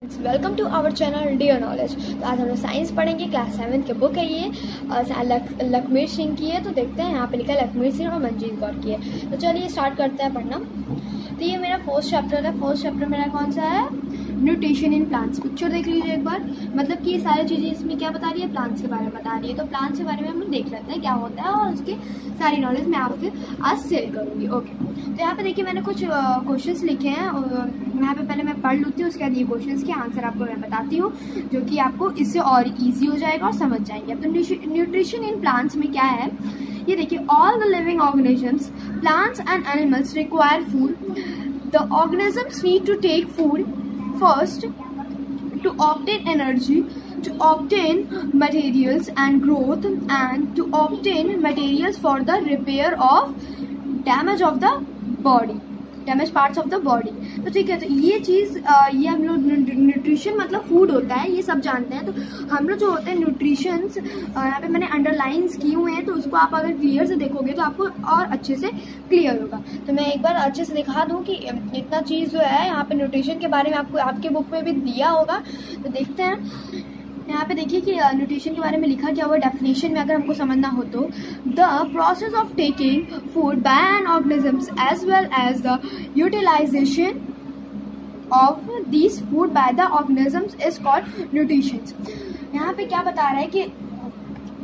Welcome to our channel dear knowledge. तो आज हम लोग साइंस पढ़ेंगे। क्लास 7 की बुक है ये, लखमीर सिंह की है। तो देखते हैं, यहाँ पे लिखा है लखमीर सिंह और मंजीत कौर की है। तो चलिए स्टार्ट करते हैं पढ़ना। तो ये मेरा फर्स्ट चैप्टर है। फर्स्ट चैप्टर मेरा कौन सा है? Nutrition in plants. पिक्चर देख लीजिए एक बार। मतलब कि ये सारी चीज़ें इसमें क्या बता रही है? प्लांट्स के बारे में बता रही है। तो प्लांट्स के बारे में हम लोग देख लेते हैं क्या होता है, और उसकी सारी नॉलेज मैं आपके आज शेयर करूँगी। ओके, तो यहाँ पे देखिए मैंने कुछ क्वेश्चंस लिखे हैं। यहाँ पे पहले मैं पढ़ लूँगी, उसके बाद ये क्वेश्चंस के आंसर आपको मैं बताती हूँ, जो कि आपको इससे और इजी हो जाएगा और समझ जाएंगे। अब तो न्यूट्रिशन इन प्लांट्स में क्या है ये देखिए। All the living organisms, plants and animals require food. The organisms need to take food first to obtain energy, to obtain materials and growth, and to obtain materials for the repair of damage of the body, damage parts of the body। तो ठीक है, तो ये चीज़ ये हम लोग nutrition मतलब food होता है, ये सब जानते हैं। तो हम लोग जो होते हैं न्यूट्रिशंस, यहाँ पे मैंने अंडरलाइंस किए हुए हैं, तो उसको आप अगर क्लियर से देखोगे तो आपको और अच्छे से क्लियर होगा। तो मैं एक बार अच्छे से दिखा दूँ कि इतना चीज़ जो है यहाँ पे न्यूट्रिशन के बारे में आपको आपके बुक में भी दिया होगा। तो देखते हैं यहाँ पे देखिए कि न्यूट्रिशन के बारे में लिखा क्या हुआ। डेफिनेशन में अगर हमको समझना हो तो the process of taking food by an organisms as well as the utilisation of this food by the organisms is called nutrition. यहाँ पे क्या बता रहा है कि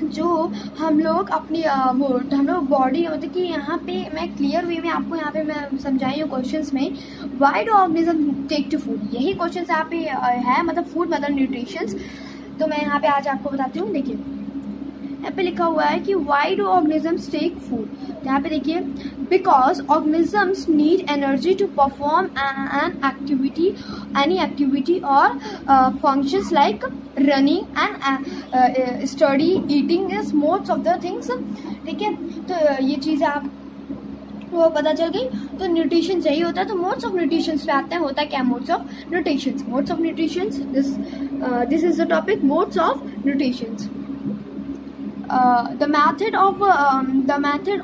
जो हम लोग अपनी हम लोग बॉडी मतलब कि यहाँ पे मैं क्लियर वे में आपको यहाँ पे मैं समझाई हूँ क्वेश्चंस में। Why do organism take to food, यही क्वेश्चन यहाँ पे है, मतलब फूड मतलब न्यूट्रिशंस। तो मैं यहाँ पे आज आपको बताती हूँ। देखिए यहाँ पे लिखा हुआ है कि why do organisms take food. यहाँ पे देखिए because organisms need energy to perform an activity, any activity और functions like running and study, eating is modes of the things. ठीक है, तो ये चीज़ आप वो पता चल गई। तो न्यूट्रिशन चाहिए होता है। तो मोड्स ऑफ न्यूट्रिशन पे आते हैं। होता है क्या modes of nutrition? Modes of nutrition, this is the topic, modes of nutrition. The method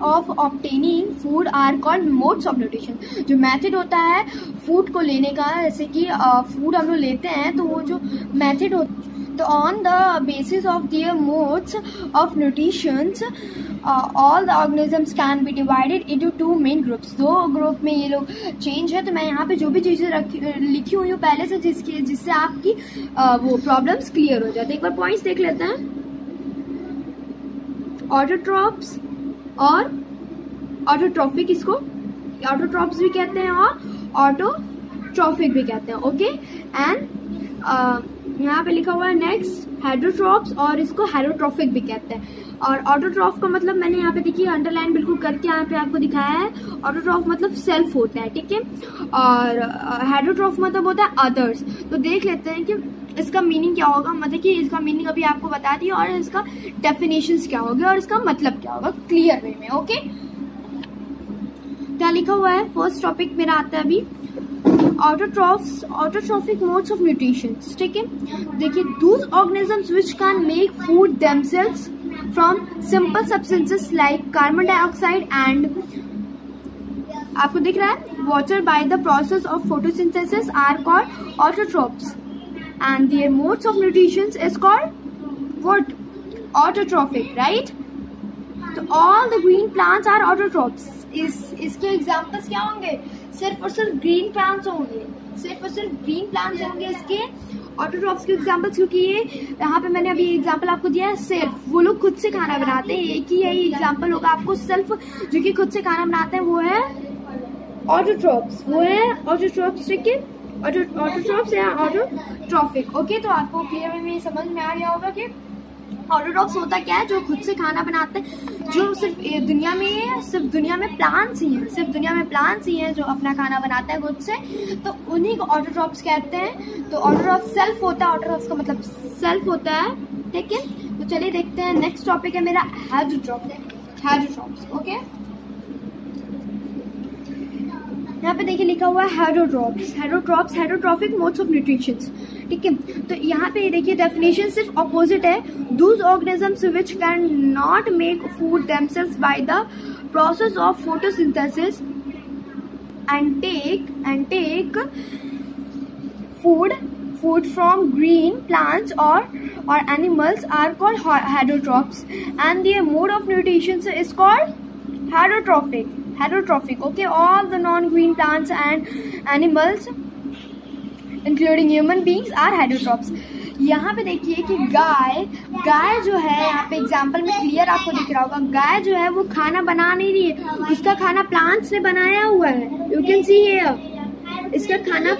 of obtaining food are called modes of nutrition। जो मेथड होता है फूड को लेने का, जैसे कि फूड हम लोग लेते हैं, तो वो जो मेथड होता है, तो on the basis of their modes of nutrition, all the organisms can be divided into two main groups। दो ग्रुप में ये लोग चेंज है। तो मैं यहाँ पे जो भी चीज़ें लिखी हुई हूँ पहले से, जिससे आपकी वो प्रॉब्लम्स क्लियर हो जाते हैं। एक बार पॉइंट्स देख लेते हैं। ऑटोट्रॉप्स और ऑटोट्रॉफिक, इसको ऑटोट्रॉप्स भी कहते हैं और ऑटोट्रॉफिक भी कहते हैं। ओके, एंड यहाँ पे लिखा हुआ है नेक्स्ट हेटरोट्रॉप्स, और इसको हेटरोट्रॉफिक भी कहते हैं। और ऑटोट्रॉफ का मतलब मैंने यहाँ पे देखिए अंडरलाइन बिल्कुल करके यहाँ पे आपको दिखाया है। ऑटोट्रॉफ मतलब सेल्फ होता है, ठीक है, और हेटरोट्रॉफ मतलब होता है अदर्स। तो देख लेते हैं कि इसका मीनिंग क्या होगा। मतलब कि इसका मीनिंग अभी आपको बता दिया, और इसका डेफिनेशंस क्या होगा और इसका मतलब क्या होगा क्लियर वे में। ओके, क्या लिखा हुआ है? फर्स्ट टॉपिक मेरा आता है अभी ऑटोट्रॉफिक मोड्स ऑफ न्यूट्रिशन। ठीक है, देखिए those organisms which can make food themselves from simple substances like carbon dioxide and, आपको दिख रहा है, water by the process of photosynthesis are called autotrophs, and their modes of nutrition is called what? Autotrophic, right? तो all the green plants are autotrophs। इसके examples क्या होंगे? सिर्फ और सिर्फ ग्रीन प्लांट्स होंगे, सिर्फ और सिर्फ ग्रीन प्लांट्स होंगे इसके ऑटोट्रॉफ्स के एग्जाम्पल्स। क्योंकि ये यहाँ पे मैंने अभी एग्जाम्पल आपको दिया है सेल्फ, वो लोग खुद से खाना बनाते हैं। एक ही यही एग्जाम्पल होगा आपको। सेल्फ जो कि खुद से खाना बनाते हैं वो है ऑटोट्रॉप्स, वो है ऑटोट्रॉप्स। ठीक है, ऑटोट्रॉप्स या ऑटोट्रॉफिक। ओके, तो आपको क्लियर में समझ में आ गया होगा कि ऑटोट्रॉप्स होता क्या है? जो खुद से खाना बनाते हैं, जो सिर्फ दुनिया में प्लांट्स ही हैं, सिर्फ दुनिया में प्लांट्स ही हैं जो अपना खाना बनाते हैं खुद से। तो उन्हीं को ऑटोट्रॉप्स कहते हैं। तो ऑटोट्रॉप सेल्फ होता है, ऑटोट्रॉप्स का मतलब सेल्फ होता है। ठीक है, तो चलिए देखते हैं। नेक्स्ट टॉपिक है मेरा हेटरोट्रॉप्स। ओके, यहाँ पे देखिए लिखा हुआ है हेटरोट्रॉफिक मोड्स ऑफ न्यूट्रिशन। ठीक है, तो यहाँ पे देखिए डेफिनेशन सिर्फ ऑपोजिट है। Those organisms which can not make food themselves by the process of photosynthesis and take food food from green plants or animals are called heterotrophs, and their mode of nutrition is called heterotrophic. Okay, all the non-green plants and animals including human beings are heterotrophs. यहाँ पे देखिए कि गाय जो है, यहाँ पे example में clear आपको दिख रहा होगा, गाय जो है वो खाना बना नहीं रही है, उसका खाना प्लांट्स ने बनाया हुआ है। यू कैन सी हियर, इसका खाना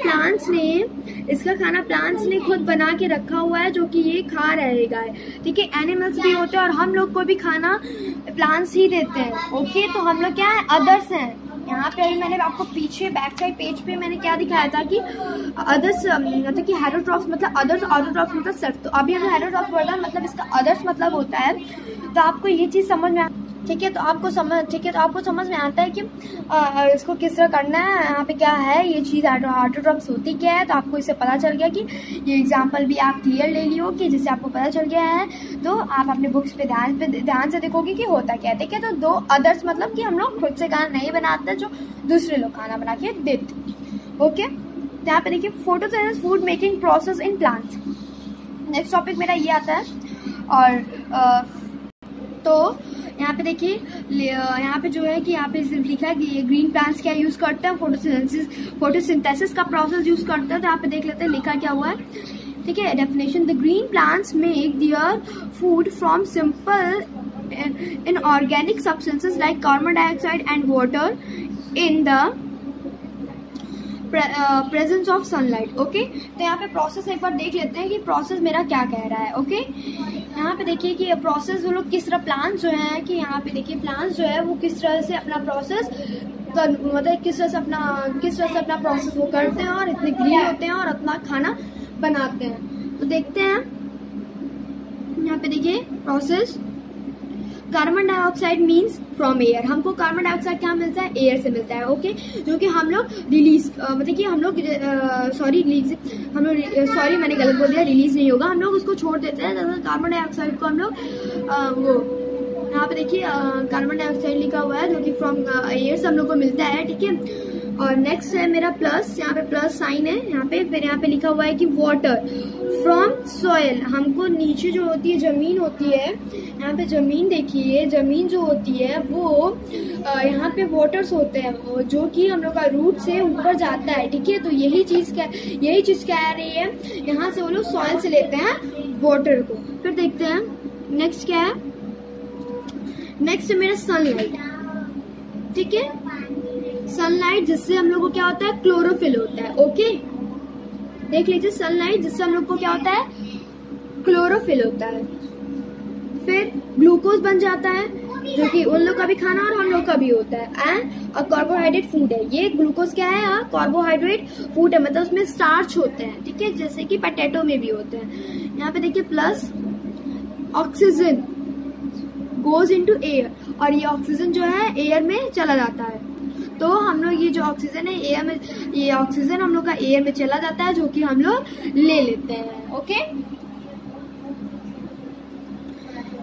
प्लांट्स ने खुद बना के रखा हुआ है, जो कि ये खा रहे गाय। ठीक है, एनिमल्स भी होते हैं और हम लोग को भी खाना प्लांट्स ही देते हैं। ओके, तो हम लोग क्या है, अदर्स हैं। यहाँ पे अभी मैंने आपको पीछे बैक साइड पेज पे मैंने क्या दिखाया था कि अदर्स मतलब कि हेटेरोट्रॉफ्स मतलब अदर्स, ऑटोट्रॉफ्स मतलब सेल्फ। तो अभी हम हेटेरोट्रॉफ्स पढ़ रहे हैं, मतलब इसका अदर्स मतलब होता है। तो आपको ये चीज़ समझ में ठीक है, तो आपको समझ में आता है कि इसको किस तरह करना है। यहाँ पे क्या है, ये चीज़ हेटेरोट्रॉफ्स होती क्या है, तो आपको इससे पता चल गया कि ये एग्जांपल भी आप क्लियर ले लियो कि जिससे आपको पता चल गया है। तो आप अपने बुक्स पे ध्यान से देखोगे कि होता क्या है। ठीक है, तो दो अदर्स मतलब कि हम लोग खुद से खाना नहीं बनाते, जो दूसरे लोग खाना बना के देते। ओके, तो यहाँ पे देखिए photosynthesis food making process in plants. Next topic मेरा ये आता है। और तो यहाँ पे देखिए, यहाँ पे जो है कि यहाँ पे लिखा है कि ये ग्रीन प्लांट्स क्या यूज करते हैं, फोटोसिंथेसिस का प्रोसेस यूज करते हैं। तो यहाँ पे देख लेते हैं लिखा क्या हुआ है। ठीक है, definition, the green plants make their food from simple inorganic substances like carbon dioxide and water in the presence of sunlight. Okay, तो यहाँ पे प्रोसेस एक बार देख लेते हैं कि प्रोसेस मेरा क्या कह रहा है। ओके, यहाँ पे देखिए कि प्रोसेस वो लोग किस तरह प्लांट्स जो है कि यहाँ पे देखिए प्लांट्स जो है वो किस तरह से अपना प्रोसेस मतलब किस तरह से अपना प्रोसेस वो करते हैं और इतने ग्रीन होते हैं और अपना खाना बनाते हैं। तो देखते हैं यहाँ पे देखिए process. Carbon dioxide means from air, हमको कार्बन डाइऑक्साइड क्या मिलता है, एयर से मिलता है। ओके, जो कि हम लोग रिलीज मतलब कि हम लोग मैंने गलत बोल दिया, रिलीज नहीं होगा, हम लोग उसको छोड़ देते हैं। कार्बन डाइऑक्साइड को हम लोग वो यहाँ पे देखिए कार्बन डाइऑक्साइड लिखा हुआ है, जो कि फ्रॉम एयर से हम लोग को मिलता है। ठीक है, और नेक्स्ट है मेरा प्लस, यहाँ पे प्लस साइन है यहाँ पे। फिर यहाँ पे लिखा हुआ है कि वाटर फ्रॉम सॉइल, हमको नीचे जो होती है जमीन होती है, यहाँ पे जमीन देखिए, जमीन जो होती है वो यहाँ पे वाटर्स होते हैं जो कि हम लोग का रूट से ऊपर जाता है। ठीक है, तो यही चीज क्या आ रही है, यहाँ से वो लोग सॉइल से लेते हैं वाटर को। फिर देखते हैं नेक्स्ट क्या है। नेक्स्ट है मेरा सनलाइट। ठीक है, सनलाइट जिससे हम लोग को क्या होता है, क्लोरोफिल होता है। ओके, देख लीजिए, सनलाइट जिससे हम लोग को क्या होता है, क्लोरोफिल होता है। फिर ग्लूकोज बन जाता है, जो कि उन लोग का भी खाना और हम लोग का भी होता है। एंड कार्बोहाइड्रेट फूड है, ये ग्लूकोज क्या है, कार्बोहाइड्रेट फूड है, मतलब उसमें स्टार्च होते हैं। ठीक है, जैसे कि पोटैटो में भी होते हैं। यहाँ पे देखिए plus oxygen goes into air, और ये ऑक्सीजन जो है एयर में चला जाता है। तो हम लोग ये जो ऑक्सीजन है एयर में, ये ऑक्सीजन हम लोग का एयर में चला जाता है, जो कि हम लोग ले लेते हैं। ओके,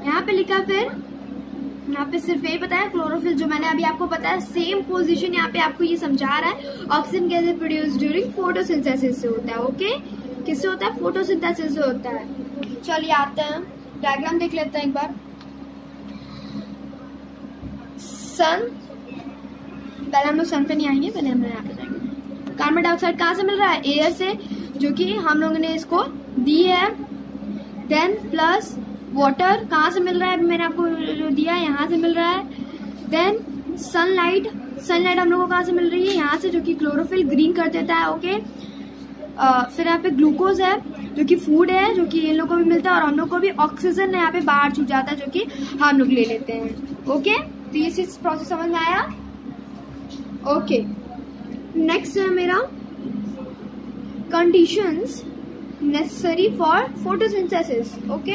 यहाँ पे लिखा, फिर यहाँ पे सिर्फ यही बताया क्लोरोफिल, जो मैंने अभी आपको बताया सेम पोजीशन यहाँ पे आपको ये समझा रहा है। ऑक्सीजन कैसे प्रोड्यूस ड्यूरिंग फोटोसिंथेसिस से होता है। ओके, किससे होता है, फोटोसिंथेसिस से होता है। चलिए आते हैं, डायग्राम देख लेते हैं एक बार। सन, पहले हम लोग सन पे नहीं आएंगे, पहले हम लोग यहाँ पे जाएंगे। कार्बन डाइऑक्साइड कहाँ से मिल रहा है, एयर से, जो कि हम लोगों ने इसको दी है। देन प्लस वाटर कहाँ से मिल रहा है, मैंने आपको जो दिया है यहाँ से मिल रहा है। देन सनलाइट हम लोगों को कहाँ से मिल रही है, यहाँ से, जो कि क्लोरोफिल ग्रीन कर देता है। ओके, फिर यहाँ पे ग्लूकोज है, जो कि फूड है, जो कि इन लोगों को भी मिलता है, और हम लोग को भी ऑक्सीजन यहाँ पे बाहर छूट जाता है, जो कि हम लोग ले लेते हैं। ओके, तो ये चीज प्रोसेस समझ में आया। ओके, नेक्स्ट है मेरा conditions necessary for photosynthesis. Okay,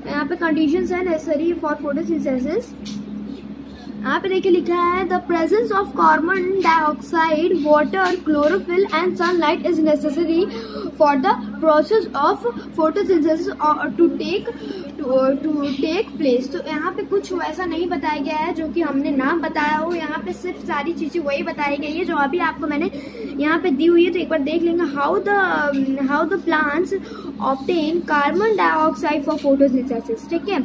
यहाँ पे कंडीशंस है नेसेसरी फॉर फोटोसिंथेसिस। यहाँ पे देखिए लिखा है, the presence of carbon dioxide, water, chlorophyll and sunlight is necessary for the process of photosynthesis to take place. तो यहाँ पे कुछ वैसा नहीं बताया गया है जो कि हमने नाम बताया हो, यहाँ पे सिर्फ सारी चीजें वही बताई गई है जो अभी आपको मैंने यहाँ पे दी हुई है। तो एक बार देख लेंगे how the plants obtain carbon dioxide for photosynthesis. ठीक है,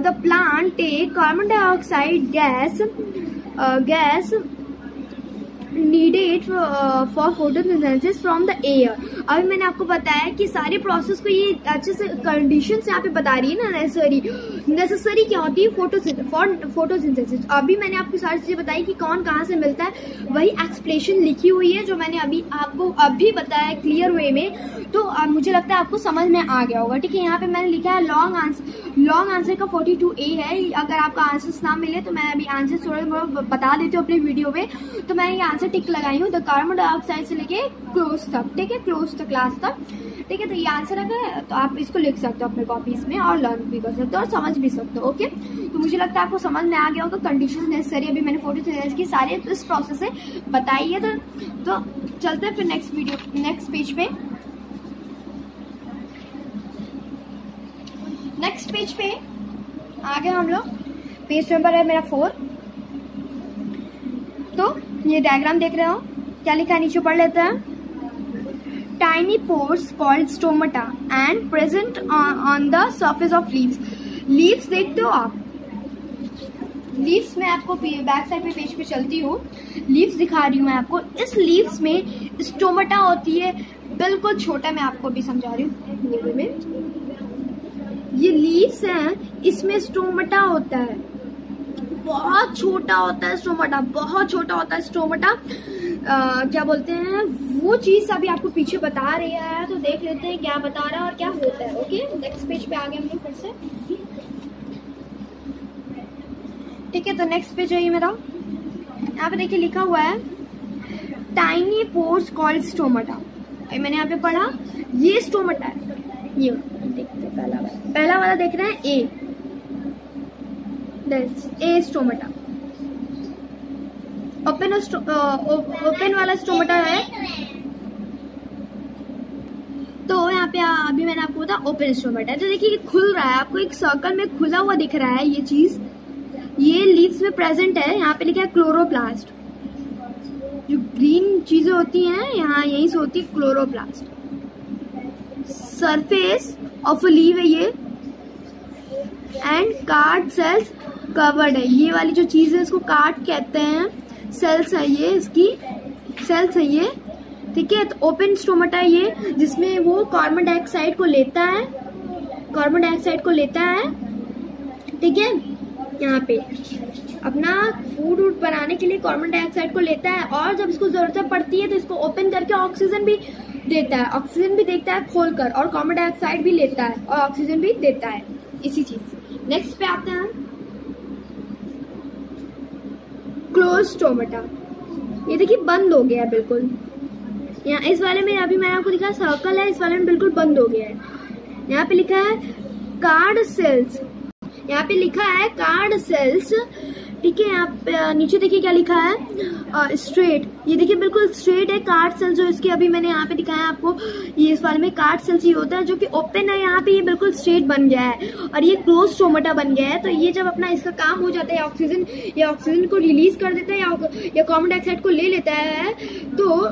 the plant take carbon dioxide gas needed for photosynthesis from the air। अभी मैंने आपको बताया कि सारी प्रोसेस को ये अच्छे से कंडीशंस यहाँ पे बता रही है ना। नेसेसरी क्या होती है फोटोसिंथेसिस। अभी मैंने आपको सारी चीजें बताई कि कौन कहाँ से मिलता है, वही एक्सप्लेनेशन लिखी हुई है जो मैंने अभी आपको बताया क्लियर वे में। तो मुझे लगता है आपको समझ में आ गया होगा। ठीक है, यहाँ पे मैंने लिखा है लॉन्ग आंसर का 42A है। अगर आपका आंसर्स ना मिले तो मैं अभी आंसर थोड़े बता देती हूँ अपने वीडियो में। तो मैं ये आंसर टिक लगाई हूँ द कार्बन डाइऑक्साइड से लेके क्लोज तक। ठीक है, क्लोज तक क्लास तक। ठीक है, तो ये आंसर है, तो आप इसको लिख सकते हो अपने कॉपीज में और लर्न भी कर सकते हो और समझ भी सकते हो। ओके, तो मुझे लगता है आपको समझ में आ गया होगा कंडीशन नेसेसरी। अभी मैंने फोटोसिंथेसिस की सारे इस प्रोसेस से बताई है। तो चलते हैं फिर नेक्स्ट पेज पे। नेक्स्ट पेज पे आगे हम लोग, पेज नंबर है मेरा 4। तो ये डायग्राम देख रहे हो, क्या लिखा है नीचे पढ़ लेते हैं। Tiny pores called stomata and present on the surface of leaves. Leaves देखते हो आप, लीव्स में आपको बैक साइड पे पेज पे चलती हूँ, लीव्स दिखा रही हूँ मैं आपको। इस लीव्स में स्टोमाटा होती है, बिल्कुल छोटा, मैं आपको भी समझा रही हूँ। ये लीव्स हैं, इसमें स्टोमाटा होता है, बहुत छोटा होता है स्टोमाटा, बहुत छोटा होता है स्टोमाटा। क्या बोलते हैं वो चीज अभी आपको पीछे बता रही है, तो देख लेते हैं क्या बता रहा है और क्या होता है। ओके, नेक्स्ट पेज पे आ गए हम लोग फिर से। ठीक है, तो नेक्स्ट पेज है ये मेरा। यहाँ पे देखिए लिखा हुआ है टाइनी पोर्स कॉल्ड स्टोमाटा। मैंने यहाँ पे पढ़ा, ये स्टोमाटा है। ये देखते हैं, पहला वाला देख रहे हैं ए स्टोमाटा। ओपन वाला स्टोमाटा है। तो यहाँ पे अभी मैंने आपको बताया ओपन स्टोमाटा है। तो देखिए खुल रहा है, आपको एक सर्कल में खुला हुआ दिख रहा है ये चीज, ये लीव्स में प्रेजेंट है। यहाँ पे लिखा है क्लोरोप्लास्ट। जो ग्रीन चीजें होती हैं यहाँ यहीं से होती है chloroplast. Surface of a leave है ये, एंड कार्ड सेल्स कवर्ड है। ये वाली जो चीज है इसको कार्ड कहते हैं, सेल्स है ये, इसकी सेल्स है ये। ठीक है, तो ओपन स्टोमाटा है ये, जिसमें वो कार्बन डाइऑक्साइड को लेता है, कार्बन डाइऑक्साइड को लेता है। ठीक है, यहाँ पे अपना फूड बनाने के लिए कार्बन डाइऑक्साइड को लेता है, और जब इसको जरूरत पड़ती है तो इसको ओपन करके ऑक्सीजन भी देता है, ऑक्सीजन भी देता है खोलकर, और कार्बन डाइऑक्साइड भी लेता है और ऑक्सीजन भी देता है, इसी चीज। नेक्स्ट पे आते हैं क्लोज स्टोमाटा। ये देखिए बंद हो गया है बिल्कुल। यहाँ इस वाले में अभी मैंने आपको दिखा सर्कल है, इस वाले में बिल्कुल बंद हो गया है। यहाँ पे लिखा है कार्ड सेल्स, यहाँ पे लिखा है कार्ड सेल्स। ठीक है, यहाँ पे नीचे देखिए क्या लिखा है स्ट्रेट। ये देखिए बिल्कुल स्ट्रेट है कार्ड सेल, जो इसके अभी मैंने यहाँ पे दिखाया आपको। ये इस वाले में कार्ड सेल्स ये होता है जो कि ओपन है, यहाँ पे ये बिल्कुल स्ट्रेट बन गया है और ये क्लोज स्टोमाटा बन गया है। तो ये जब अपना इसका काम हो जाता है, ऑक्सीजन को रिलीज कर देता है या कार्बन डाइऑक्साइड को ले लेता है, तो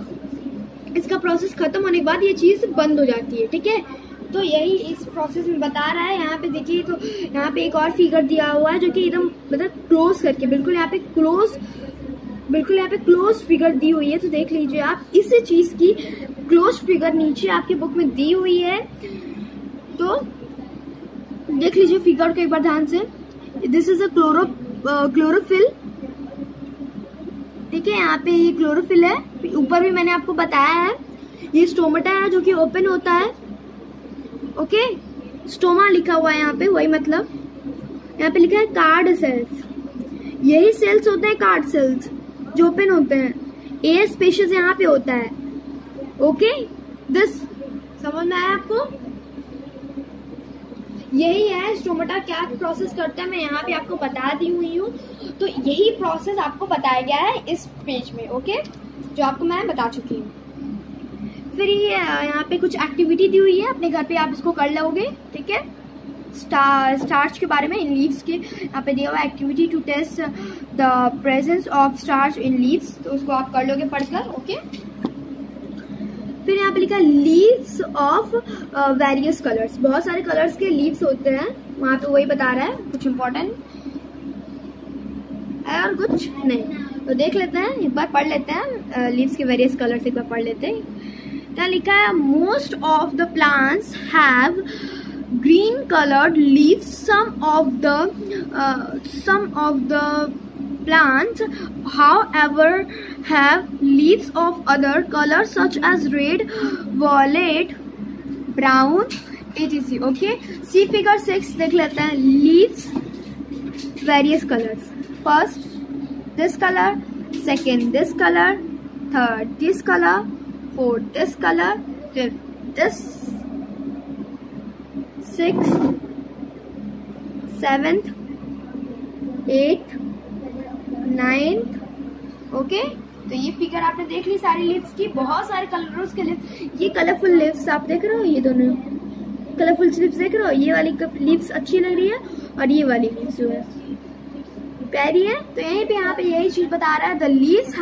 इसका प्रोसेस खत्म होने के बाद ये चीज बंद हो जाती है। ठीक है, तो यही इस प्रोसेस में बता रहा है। यहाँ पे देखिए, तो यहाँ पे एक और फिगर दिया हुआ है जो कि एकदम मतलब क्लोज करके, बिल्कुल यहाँ पे क्लोज फिगर दी हुई है। तो देख लीजिए आप, इस चीज की क्लोज फिगर नीचे आपकी बुक में दी हुई है। तो देख लीजिए फिगर को एक बार ध्यान से। This is a chlorophyll. ठीक है, यहाँ पे ये क्लोरोफिल है। ऊपर भी मैंने आपको बताया है, ये स्टोमाटा है जो कि ओपन होता है। ओके, स्टोमा लिखा हुआ है यहाँ पे, वही मतलब यहाँ पे लिखा है कार्ड सेल्स। यही सेल्स होते हैं कार्ड सेल्स जो ओपन होते हैं। एयर स्पेशस यहाँ पे होता है। ओके, दिस समझ में आया आपको? यही है स्टोमाटा क्या प्रोसेस करता है, मैं यहाँ पे आपको बता दी हुई हूँ। तो यही प्रोसेस आपको बताया गया है इस पेज में। ओके, जो आपको मैं बता चुकी हूँ। फिर ये यहाँ पे कुछ एक्टिविटी दी हुई है, अपने घर पे आप इसको कर लोगे, ठीक है। स्टार्च के बारे में इन लीव्स के यहाँ पे दिया हुआ activity to test the presence of starch in leaves, तो उसको आप कर लोगे पढ़कर, ओके। फिर यहाँ पे लिखा लीव्स ऑफ वेरियस कलर्स, बहुत सारे कलर्स के लीव्स होते हैं, वहाँ पे वही बता रहा है, कुछ इम्पोर्टेंट और कुछ नहीं। तो देख लेते हैं, एक बार पढ़ लेते हैं लीव्स के वेरियस कलर्स, एक बार पढ़ लेते हैं। क्या लिखा है, most of the plants have green colored leaves, some of the plants however have leaves of other colors such as red, violet, brown, etc. okay, see figure 6 देख लेते हैं। leaves various colors, first this color, second this color, third this color, fourth this color, fifth this, 6th, 7th, 8th, 9th, okay. तो ये figure आपने देख ली सारी leaves की, बहुत सारे कलर्स के लीव्स। ये कलरफुल लीव्स आप देख रहे हो, ये दोनों कलरफुल लीव्स देख रहे हो, ये वाली लीव्स अच्छी लग रही है और ये वाली लीव्स जो है प्यारी है। तो यहीं पे यहाँ पे यही चीज बता रहा है, the leaves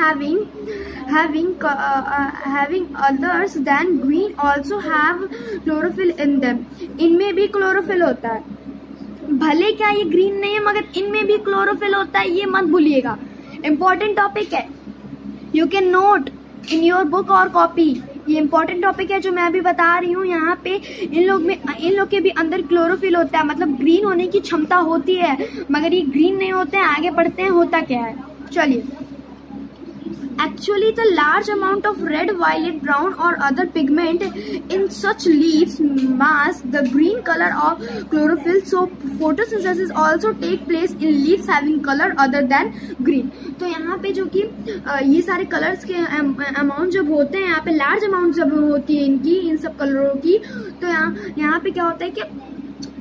having others than green also have chlorophyll in them, इनमें भी क्लोरोफिल होता है, भले क्या ये ग्रीन नहीं है मगर इनमें भी क्लोरोफिल होता है, ये मत भूलिएगा, इंपॉर्टेंट टॉपिक है, you can note in your book और कॉपी, ये इंपॉर्टेंट टॉपिक है जो मैं अभी बता रही हूँ। यहाँ पे इन लोग के भी अंदर क्लोरोफिल होता है, मतलब ग्रीन होने की क्षमता होती है, मगर ये ग्रीन नहीं होते हैं। आगे बढ़ते हैं, होता क्या है, चलिए। Actually, the large amount of red, violet, brown or other pigment in such leaves mask the green color of chlorophyll. So photosynthesis also take place in leaves having color other than green. तो यहाँ पे जो कि ये सारे colours के amount जब होते हैं, यहाँ पे लार्ज अमाउंट जब होती है इनकी, इन सब कलरों की, तो यहाँ पे क्या होता है कि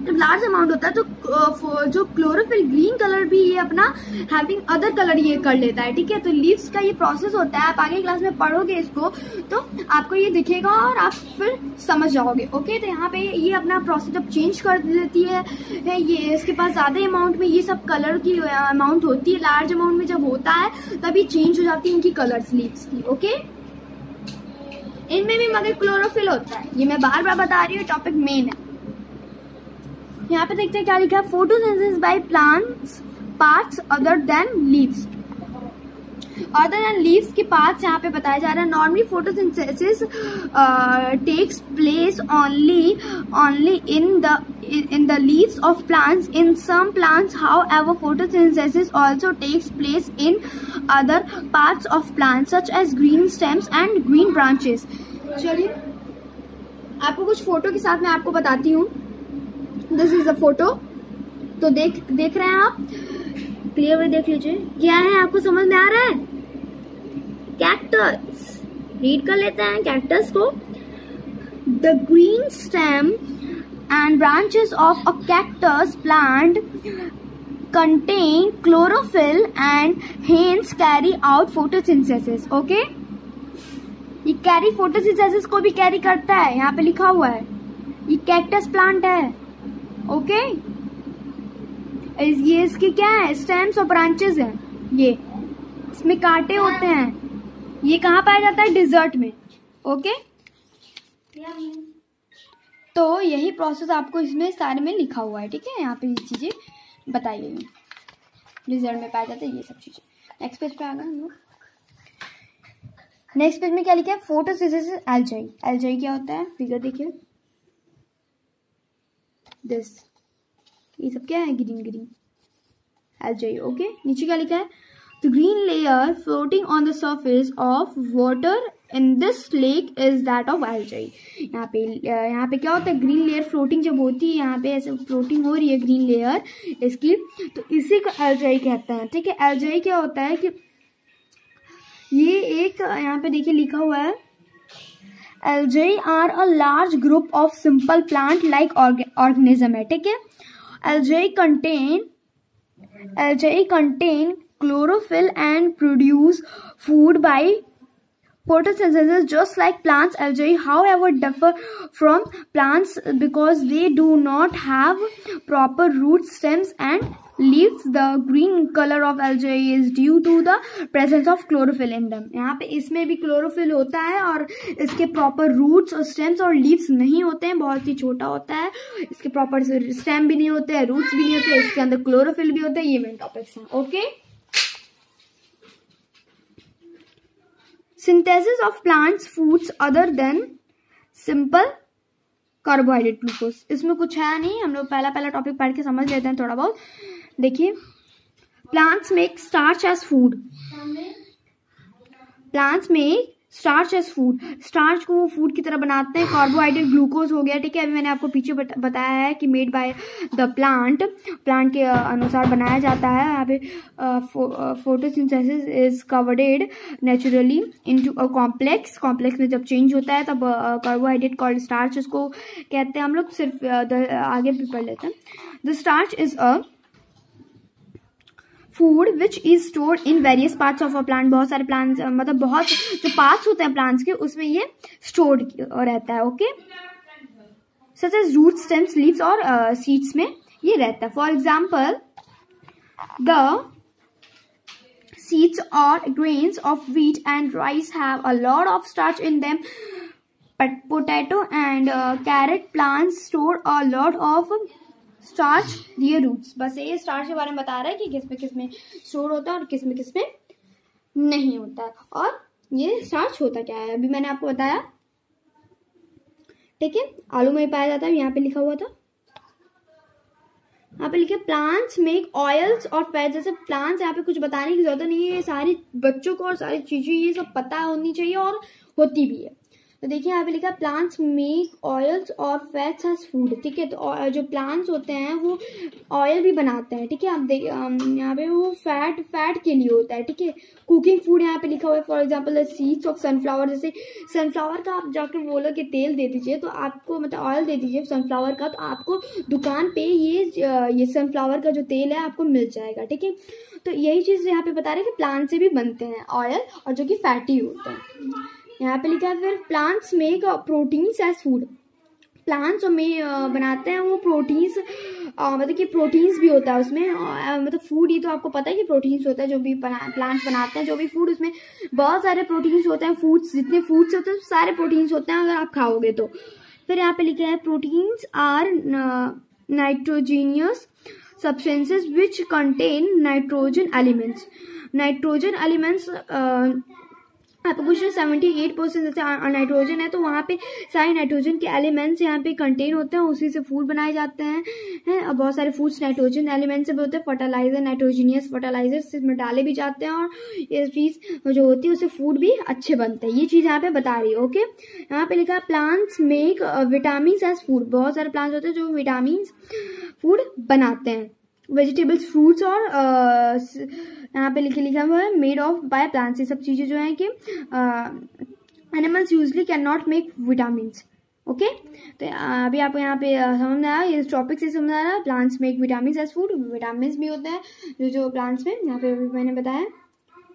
लार्ज अमाउंट होता है तो जो क्लोरोफिल ग्रीन कलर भी ये अपना हैविंग अदर कलर ये कर लेता है, ठीक है। तो लीव्स का ये प्रोसेस होता है, आप आगे क्लास में पढ़ोगे इसको तो आपको ये दिखेगा और आप फिर समझ जाओगे, ओके। तो यहाँ पे ये अपना प्रोसेस जब चेंज कर देती है, ये इसके पास ज्यादा अमाउंट में ये सब कलर की अमाउंट होती है, लार्ज अमाउंट में जब होता है तभी चेंज हो जाती है इनकी कलर्स लीव्स की, ओके। इनमें भी मगर क्लोरोफिल होता है, ये मैं बार बार बता रही हूँ, टॉपिक मेन है। यहाँ पे देखते हैं क्या लिखा है, photosynthesis by plants parts other than leaves, other than leaves के पार्ट्स यहाँ पे बताया जा रहा है। Normally photosynthesis takes place only in the leaves of plants, in some plants however photosynthesis also takes place in other parts of plants such as green stems and green branches. चलिए आपको कुछ photo के साथ मैं आपको बताती हूँ। This is a photo, तो देख रहे हैं आप, क्लियर देख लीजिए, क्या है आपको समझ में आ रहा है, कैक्टस, रीड कर लेते हैं कैक्टस को। The green stem and branches of a cactus plant contain chlorophyll and hence carry out photosynthesis, okay. ये कैरी फोटोसिंथेसिस को भी कैरी करता है, यहाँ पे लिखा हुआ है, ये कैक्टस प्लांट है, ओके। ये इसके क्या है, स्टेम्स और ब्रांचेस हैं, ये इसमें कांटे होते हैं, ये कहाँ पाया जाता है, डिजर्ट में, ओके। तो यही प्रोसेस आपको इसमें सारे में लिखा हुआ है, ठीक है। यहाँ पे ये चीजें बताई गई हैं, डिजर्ट में पाया जाता है ये सब चीजें। नेक्स्ट पेज पे आ गए हम लोग। नेक्स्ट पेज में क्या लिखा है, फोटोसिंथेसिस एल्गाई। एल्गाई क्या होता है, फिगर देखिए, दिस, ये सब क्या है, ग्रीन एल्गाई, ओके। नीचे क्या लिखा है, the green layer floating on the surface of water in this lake is that of algae. यहाँ पे क्या होता है, ग्रीन लेयर फ्लोटिंग जब होती है, यहाँ पे ऐसे फ्लोटिंग हो रही है ग्रीन लेयर इसकी, तो इसी को एल्गाई कहते हैं, ठीक है। एल्गाई क्या होता है कि ये एक, यहाँ पे देखिए लिखा हुआ है, algae are a large group of simple plant like organism है, ठीक है। Algae contain chlorophyll and produce food by photosynthesis, just like plants, algae, however, differ from plants because they do not have proper roots, stems and leaves. The green color of algae is due to the presence of chlorophyll in them. यहाँ पे इसमें भी chlorophyll होता है और इसके proper roots और stems और लीव्स नहीं होते हैं, बहुत ही छोटा होता है, इसके प्रॉपर स्टेम भी नहीं होते हैं, रूट्स भी नहीं होते हैं, इसके अंदर क्लोरोफिल भी होता है। ये मेन टॉपिक्स हैं। Okay, synthesis of plants foods other than simple carbohydrate glucose। इसमें कुछ है नहीं, हम लोग पहला टॉपिक पढ़ के समझ लेते हैं थोड़ा बहुत। देखिए, plants make starch as food। plants make starch as food, starch को वो फूड की तरह बनाते हैं। कार्बोहाइड्रेट ग्लूकोज हो गया, ठीक है। अभी मैंने आपको पीछे बताया है कि मेड बाय द प्लांट के अनुसार बनाया जाता है। यहाँ पे photosynthesis is covered naturally into a complex में जब चेंज होता है तब कार्बोहाइड्रेट कॉल्ड स्टार्च उसको कहते हैं हम लोग। सिर्फ आगे भी पढ़ लेते हैं। The starch is a food which is stored in various parts of a plant. बहुत सारे प्लांट्स, मतलब बहुत जो पार्ट्स होते हैं प्लांट्स के, उसमें ये स्टोर्ड रहता है। Okay, such as root, stems, leaves और सीड्स में ये रहता है। फॉर एग्जाम्पल, द सीड्स और grains of wheat and rice have a lot of starch in them. Potato and carrot plants store a lot of starch their roots. बस ये starch के बारे में बता रहा है कि किस में स्टोर होता है और किस में नहीं होता है, और ये स्टार्च होता क्या है अभी मैंने आपको बताया, ठीक है। आलू में ही पाया जाता है, यहाँ पे लिखा हुआ था, यहाँ पे लिखे प्लांट्स मेक ऑयल्स और फैट। जैसे प्लांट्स, यहाँ पे कुछ बताने की जरूरत नहीं है, ये सारी बच्चों को और सारी चीजें ये सब पता होनी चाहिए और होती भी है। तो देखिए यहाँ पे लिखा प्लांट्स मेक ऑयल्स और फैट्स एज फूड, ठीक है। तो जो प्लांट्स होते हैं वो ऑयल भी बनाते हैं, ठीक है। आप देखिए यहाँ पे वो फैट के लिए होता है, ठीक है। कुकिंग फूड यहाँ पे लिखा हुआ है। For example the seeds of sunflower, जैसे सनफ्लावर का आप जाकर बोलोगे तेल दे दीजिए तो आपको, मतलब ऑयल दे दीजिए सनफ्लावर का, तो आपको दुकान पे ये सनफ्लावर का जो तेल है आपको मिल जाएगा, ठीक है। तो यही चीज़ यहाँ पे बता रहे हैं कि प्लांट से भी बनते हैं ऑयल और जो कि फैटी होते हैं। यहाँ पे लिखा है फिर plants make proteins as food. Plants में बनाते हैं वो प्रोटीन्स, मतलब कि प्रोटीन्स भी होता है उसमें, मतलब फूड, ये तो आपको पता है कि प्रोटीन्स होता है। जो भी प्लांट्स बनाते हैं जो भी फूड, उसमें बहुत सारे प्रोटीन्स होते हैं। फूड्स, जितने फूड्स होते हैं सारे प्रोटीन्स होते हैं अगर आप खाओगे तो। फिर यहाँ पे लिखा है proteins are nitrogenous substances which contain nitrogen elements. Nitrogen elements आपको कुछ 78% जैसे नाइट्रोजन है तो वहाँ पे सारे नाइट्रोजन के एलिमेंट्स यहाँ पे कंटेन होते हैं, उसी से फूड बनाए जाते हैं। अब बहुत सारे फूड्स नाइट्रोजन एलिमेंट से भी होते हैं। फर्टिलाइजर, नाइट्रोजीनियस फर्टिलाइजर इसमें डाले भी जाते हैं और ये चीज़ जो होती है उससे फूड भी अच्छे बनते हैं। ये चीज़ यहाँ पे बता रही है। ओके, यहाँ पे लिखा है plants make vitamin as food. बहुत सारे प्लांट्स होते हैं जो विटामिन फूड बनाते हैं। वेजिटेबल्स, फ्रूट्स और यहाँ पे लिखा हुआ है मेड ऑफ बाय प्लांट्स। ये सब चीज़ें जो हैं कि animals usually can not make vitamins. Okay, तो अभी आपको यहाँ पे समझ आया, ये टॉपिक से समझ आ रहा है। Plants make vitamins as food, vitamins भी होते हैं जो प्लांट्स में, यहाँ पे मैंने बताया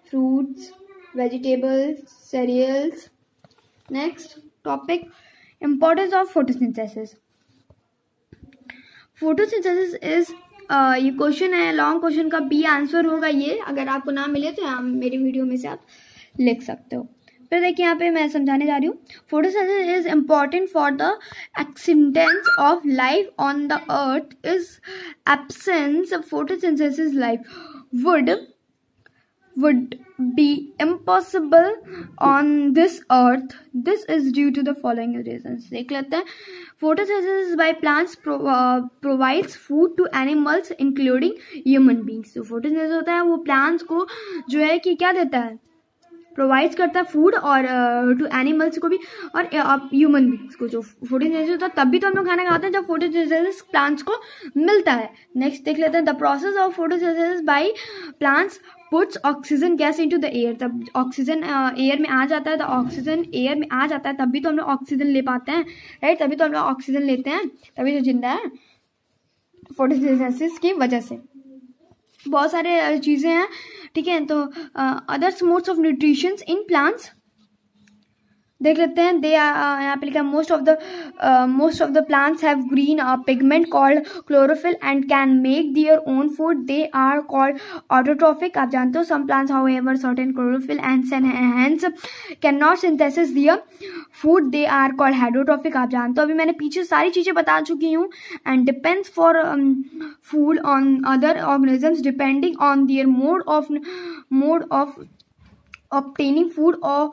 fruits, vegetables, cereals. Next topic, importance of photosynthesis. Photosynthesis is ये क्वेश्चन है, लॉन्ग क्वेश्चन का बी आंसर होगा ये। अगर आपको ना मिले तो आप मेरी वीडियो में से आप लिख सकते हो। फिर देखिए यहाँ पे मैं समझाने जा रही हूँ। Photosynthesis is important for the existence of life on the earth. Is absence of photosynthesis life would be impossible on this earth. This is due to the following reasons. देख लेते हैं। Photosynthesis by plants provides food to animals including human beings. तो photosynthesis होता है वो plants को जो है कि क्या देता है, प्रोवाइड करता है फूड और टू एनिमल्स को भी और ह्यूमन बींग्स को। जो फोटोसिंथेसिस होता है तब भी तो हम लोग खाना खाते हैं जब फोटोसिंथेसिस प्लांट्स को मिलता है। नेक्स्ट देख लेते हैं, the process of photosynthesis by plants puts oxygen gas into the air. तब ऑक्सीजन एयर में आ जाता है, तो ऑक्सीजन एयर में आ जाता है तब भी तो हम लोग ऑक्सीजन ले पाते हैं, राइट। तभी तो हम लोग ऑक्सीजन लेते हैं, तभी तो जिंदा है फोटोसिंथेसिस की वजह से। बहुत सारे चीज़ें हैं, ठीक है। तो others modes of nutritions in plants देख लेते हैं। दे यहाँ पे लिखा है most of the plants have green pigment called chlorophyll and can make their own food, they are called autotrophic. आप जानते हो some plants however certain chlorophyll and hence can not synthesis their food, they are called heterotrophic. आप जानते हो, अभी मैंने पीछे सारी चीजें बता चुकी हूँ। And depends for food on other organisms depending on their mode of obtaining food, or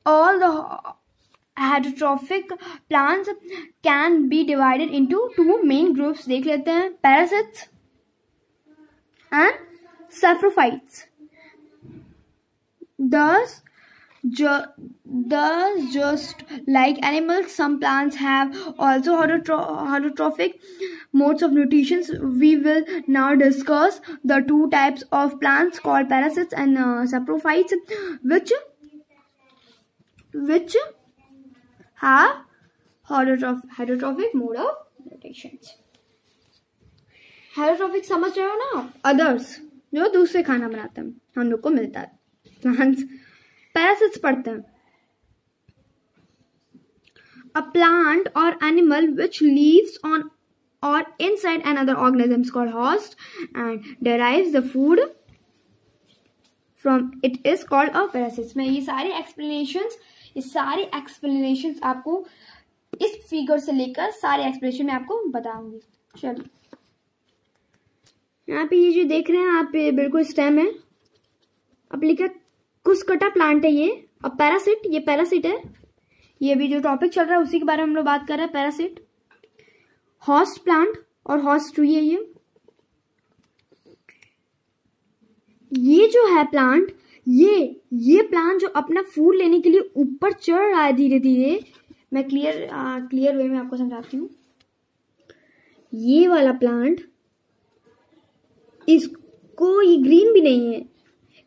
all the heterotrophic plants can be divided into two main groups. देख लेते हैं, parasites and saprophytes. Thus just like animals, some plants have also heterotrophic modes of nutrition. We will now discuss the two types of plants called parasites and saprophytes, which have heterotrophic mode of nutrition. Heterotrophic समझ रहे हो ना? Others, जो दूसरे खाना बनाते हैं, हम लोग को मिलता है। प्लांट्स, पैरासिट्स पढ़ते हैं। A plant or animal which lives on or inside another organism is called host and derives the food from it is called a parasite. मैं ये सारी explanations आपको इस फिगर से लेकर सारे एक्सप्लेनेशन में आपको बताऊंगी। चलिए, यहाँ पे ये जो देख रहे हैं आप, ये बिल्कुल स्टेम है। अब लिखा कुस्कटा प्लांट है ये। अब पैरासिट, ये पैरासिट है। ये भी जो टॉपिक चल रहा है उसी के बारे में हम लोग बात कर रहे हैं, पैरासिट। हॉस्ट प्लांट और हॉस्ट ट्री है ये जो है प्लांट, ये प्लांट जो अपना फूड लेने के लिए ऊपर चढ़ रहा है धीरे धीरे। मैं क्लियर वे में आपको समझाती हूँ। ये वाला प्लांट, इसको ये ग्रीन भी नहीं है,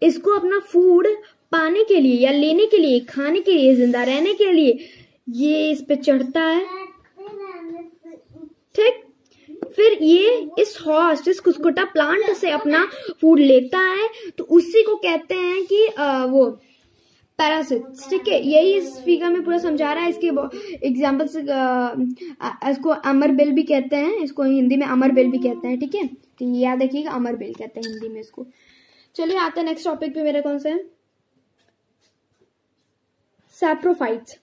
इसको अपना फूड पाने के लिए या लेने के लिए, खाने के लिए, जिंदा रहने के लिए ये इस पे चढ़ता है। ठीक, फिर ये इस कुस्कुटा प्लांट से अपना फूड लेता है, तो उसी को कहते हैं कि वो पैरासिट्स। ठीक है, यही इस फिगर में पूरा समझा रहा है। इसके एग्जाम्पल से इसको अमरबेल भी कहते हैं, इसको हिंदी में अमरबेल भी कहते हैं। ठीक है, तो याद रखिएगा, अमरबेल कहते हैं हिंदी में इसको। चलिए आते हैं नेक्स्ट टॉपिक पे। मेरा कौन सा है? Saprophytes.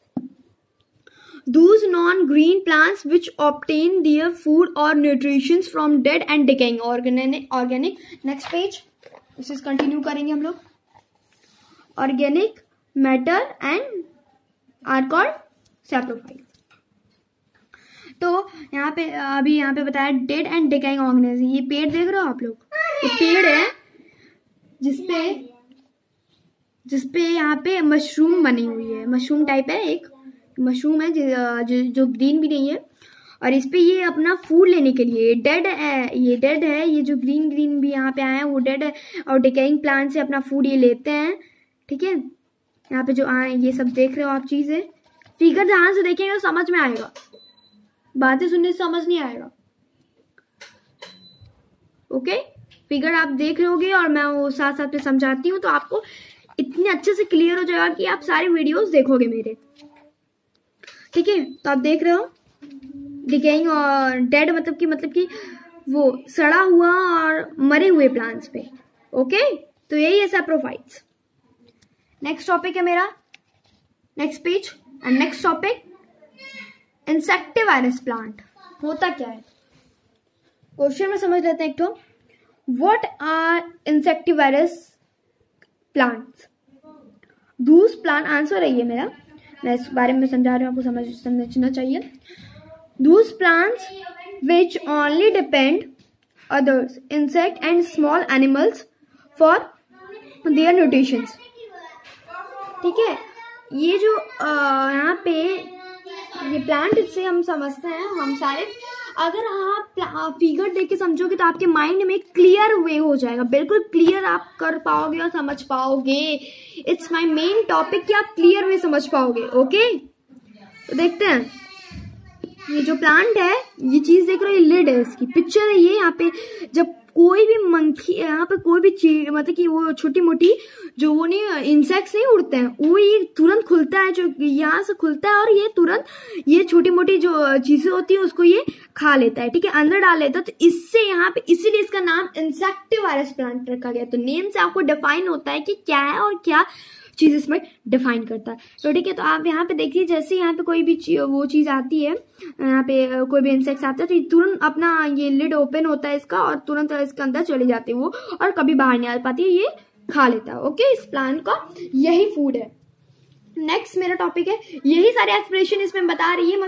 Those non-green plants which obtain their food or nutrition from dead and decaying organic. Next page. इसे कंटिन्यू करेंगे हम लोग। Organic matter and are called saprophytes. तो यहाँ पे अभी यहाँ पे बताया डेड एंड डिकाइंग ऑर्गेनिज्म। ये पेड़ देख रहे हो आप लोग? ये पेड़ है जिसपे यहाँ पे मशरूम बनी हुई है। मशरूम टाइप है, एक मशरूम है जो ग्रीन भी नहीं है, और इस पे ये अपना फूड लेने के लिए डेड है। ये डेड है, ये जो ग्रीन भी यहाँ पे आए हैं वो डेड है, और डिकेइंग प्लांट से अपना फूड ये लेते हैं। ठीक है, यहाँ पे जो आए ये सब देख रहे हो आप चीजें। फिगर ध्यान से देखेंगे तो समझ में आएगा, बातें सुनने से समझ नहीं आएगा। ओके, फिगर आप देख रहे होगे और मैं वो साथ साथ में समझाती हूँ, तो आपको इतने अच्छे से क्लियर हो जाएगा कि आप सारे वीडियोस देखोगे मेरे। ठीक है, तो आप देख रहे हो डिकेइंग और डेड मतलब कि वो सड़ा हुआ और मरे हुए प्लांट्स पे। ओके, तो यही है सैप्रोफाइट्स। नेक्स्ट टॉपिक है मेरा, next page and next topic insectivorous plant. होता क्या है? क्वेश्चन में समझ लेते हैं एक तो। What are insectivorous plants? दूस प्लांट आंसर है ये मेरा, मैं इस बारे में समझा रही हूँ, आपको समझना चाहिए। दूस plants which only depend others insect and small animals for their nutrition. ठीक है, ये जो यहाँ पे ये प्लांट से हम समझते हैं हम सारे। अगर आप फिगर देख के समझोगे तो आपके माइंड में क्लियर वे हो जाएगा, बिल्कुल क्लियर आप कर पाओगे और समझ पाओगे। इट्स माय मेन टॉपिक कि आप क्लियर वे समझ पाओगे। ओके, तो देखते हैं। ये जो प्लांट है, ये चीज देख रहे हो, ये लिड है, इसकी पिक्चर है ये। यहाँ पे जब कोई भी मंकी, यहाँ पे कोई भी चीज, मतलब कि वो छोटी मोटी जो वो नहीं इंसेक्ट्स नहीं उड़ते हैं, वो ये तुरंत खुलता है, जो यहाँ से खुलता है और ये तुरंत ये छोटी मोटी जो चीजें होती है उसको ये खा लेता है, ठीक है, अंदर डाल लेता है। तो इससे यहाँ पे इसीलिए इसका नाम इंसेक्टिवायरस प्लांट रखा गया। तो नेम से आपको डिफाइन होता है कि क्या है और क्या चीज इसमें डिफाइन करता है। तो ठीक है, तो आप यहाँ पे देखिए, जैसे यहाँ पे कोई भी वो चीज आती है, यहाँ पे कोई भी इंसेक्ट आता है तो तुरंत अपना ये लिड ओपन होता है इसका और तुरंत इसके अंदर चली जाती है वो, और कभी बाहर नहीं आ पाती है, ये खा लेता है। ओके, इस प्लांट का यही फूड है। नेक्स्ट मेरा टॉपिक है, यही सारे एक्सप्रेशन इसमें बता रही है,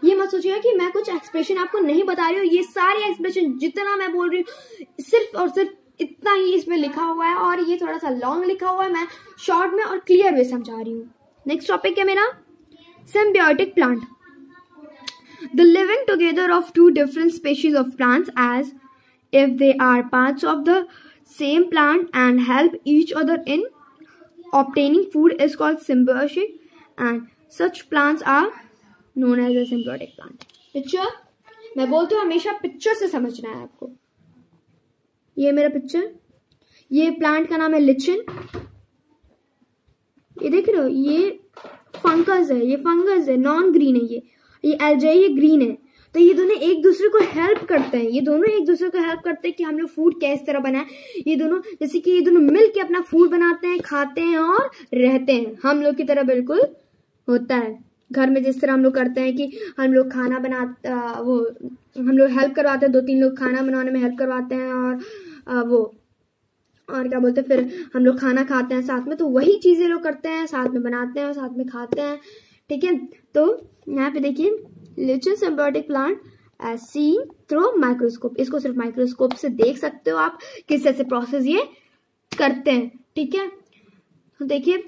ये मत सोचिएगा कि मैं कुछ एक्सप्रेशन आपको नहीं बता रही हूँ। ये सारे एक्सप्रेशन जितना मैं बोल रही हूँ सिर्फ और सिर्फ इतना ही इसमें लिखा हुआ है, और ये थोड़ा सा लॉन्ग लिखा हुआ है, मैं शॉर्ट में और क्लियर वे समझा रही हूँ। नेक्स्ट टॉपिक है मेरा symbiotic plant, the living together of two different species of plants as if they are parts of the same plant and help each other in obtaining food is called symbiotic and such plants are known as a symbiotic plant. Picture मैं बोलती हूँ हमेशा picture से समझना है आपको। ये मेरा पिक्चर, ये प्लांट का नाम है लिचिन, ये देख रहे हो, ये फंगस है, ये फंगस है, नॉन ग्रीन है, ये एल्जाई, ये ग्रीन है। तो ये दोनों एक दूसरे को हेल्प करते हैं, ये दोनों एक दूसरे को हेल्प करते हैं कि हम लोग फूड किस तरह बनाए। ये दोनों जैसे कि ये दोनों मिल के अपना फूड बनाते हैं, खाते हैं और रहते हैं, हम लोग की तरह बिल्कुल होता है। घर में जिस तरह हम लोग करते हैं कि हम लोग खाना वो हम लोग हेल्प करवाते हैं, 2-3 लोग खाना बनाने में हेल्प करवाते हैं, और क्या बोलते हैं, फिर हम लोग खाना खाते हैं साथ में। तो वही चीजें लोग करते हैं, साथ में बनाते हैं और साथ में खाते हैं, ठीक है। तो यहाँ पे देखिए, lichen symbiotic plant as seen through microscope, इसको सिर्फ माइक्रोस्कोप से देख सकते हो आप किस तरह से प्रोसेस ये करते हैं, ठीक है। तो देखिए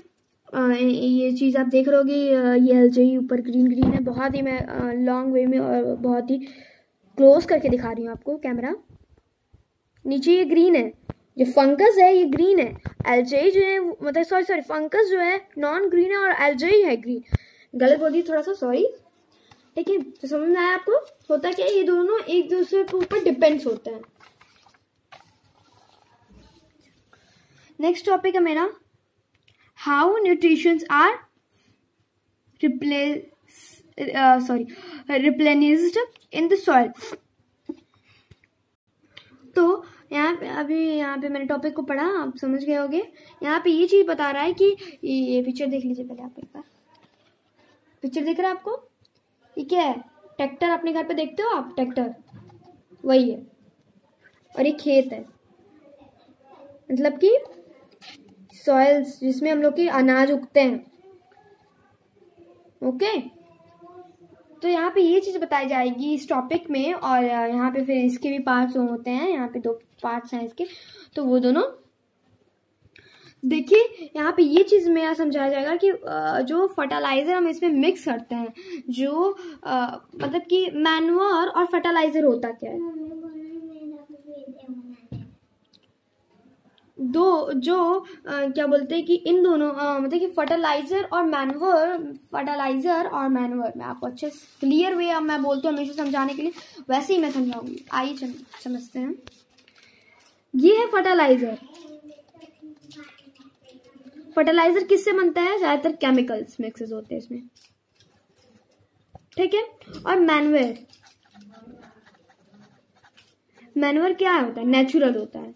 ये चीज आप देख रहे होगे, ये एल्जाई ऊपर ग्रीन ग्रीन है, बहुत ही मैं लॉन्ग वे में और बहुत ही क्लोज करके दिखा रही हूँ आपको कैमरा। नीचे ये ग्रीन है, जो फंगस है ये ग्रीन है, एल्जाई जो है मतलब सॉरी फंगस जो है नॉन ग्रीन है और एल्जाई है ग्रीन। गलत बोल दी थोड़ा सा, सॉरी, ठीक है। तो समझ में आया आपको? होता क्या है, ये दोनों एक दूसरे के ऊपर डिपेंड्स होते हैं। नेक्स्ट टॉपिक है मेरा how nutritions are replenished in the soil. तो यहाँ पे मैंने टॉपिक को पढ़ा, आप समझ गए होंगे। यहाँ पे ये चीज बता रहा है कि ये पिक्चर देख लीजिए पहले आप एक बार, पिक्चर दिख रहा है आपको? ये क्या है? ट्रैक्टर अपने घर पे देखते हो आप, ट्रैक्टर वही है, और ये खेत है, मतलब कि सॉइल्स जिसमें हम लोग के अनाज उगते हैं। ओके, तो यहाँ पे ये चीज बताई जाएगी इस टॉपिक में, और यहाँ पे फिर इसके भी पार्ट्स होते हैं, यहाँ पे 2 पार्ट्स हैं इसके। तो वो दोनों देखिए, यहाँ पे ये चीज मेरा समझाया जाएगा कि जो फर्टिलाइजर हम इसमें मिक्स करते हैं, जो मतलब कि मैन्योर और फर्टिलाइजर होता क्या है, क्या बोलते हैं कि इन दोनों मतलब कि फर्टिलाइजर और मैन्योर मैं आपको अच्छे क्लियर वे मैं बोलती हूँ हमेशा समझाने के लिए, वैसे ही मैं समझाऊंगी। आइए समझते हैं। ये है फर्टिलाइजर। फर्टिलाइजर किससे बनता है? ज्यादातर केमिकल्स मिक्सेस होते हैं इसमें, ठीक है। और मैन्योर क्या होता है? नेचुरल होता है।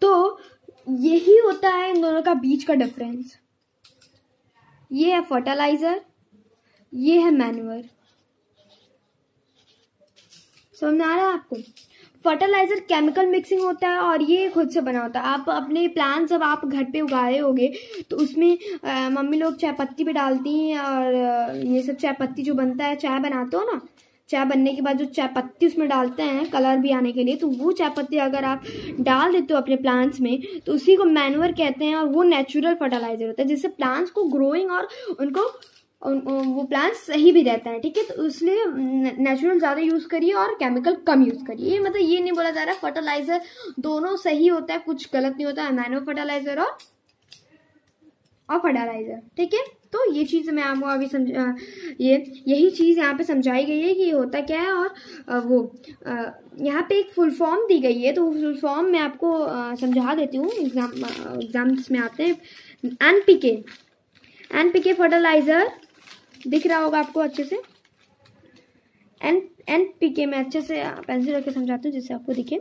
तो यही होता है इन दोनों का बीच का डिफरेंस। ये है फर्टिलाइजर, ये है मैन्योर। समझ में आ रहा है आपको? फर्टिलाइजर केमिकल मिक्सिंग होता है और ये खुद से बना होता है। आप अपने प्लांट जब आप घर पे उगाए होगे तो उसमें मम्मी लोग चाय पत्ती भी डालती हैं, और ये सब चाय पत्ती जो बनता है, चाय बनाते हो ना, चाय बनने के बाद जो चाय पत्ती उसमें डालते हैं कलर भी आने के लिए, तो वो चाय पत्ती अगर आप डाल देते हो अपने प्लांट्स में तो उसी को मैन्योर कहते हैं, और वो नेचुरल फर्टिलाइजर होता है जिससे प्लांट्स को ग्रोइंग और उनको वो प्लांट सही भी रहता है, ठीक है। तो इसलिए नेचुरल ज्यादा यूज करिए और केमिकल कम यूज करिए। मतलब ये नहीं बोला जा रहा है फर्टिलाइजर दोनों सही होता है, कुछ गलत नहीं होता है, मैन्योर फर्टिलाइजर और फर्टिलाइजर, ठीक है। तो ये चीज़ मैं आपको अभी यही चीज़ यहाँ पे समझाई गई है कि ये होता क्या है। और यहाँ पे एक फुल फॉर्म दी गई है, तो फुल फॉर्म मैं आपको समझा देती हूँ। एग्जाम्स में आते हैं। एनपीके फर्टिलाइजर दिख रहा होगा आपको अच्छे से। एनपीके में अच्छे से पेंसिल रख के समझाती हूँ जिससे आपको दिखे,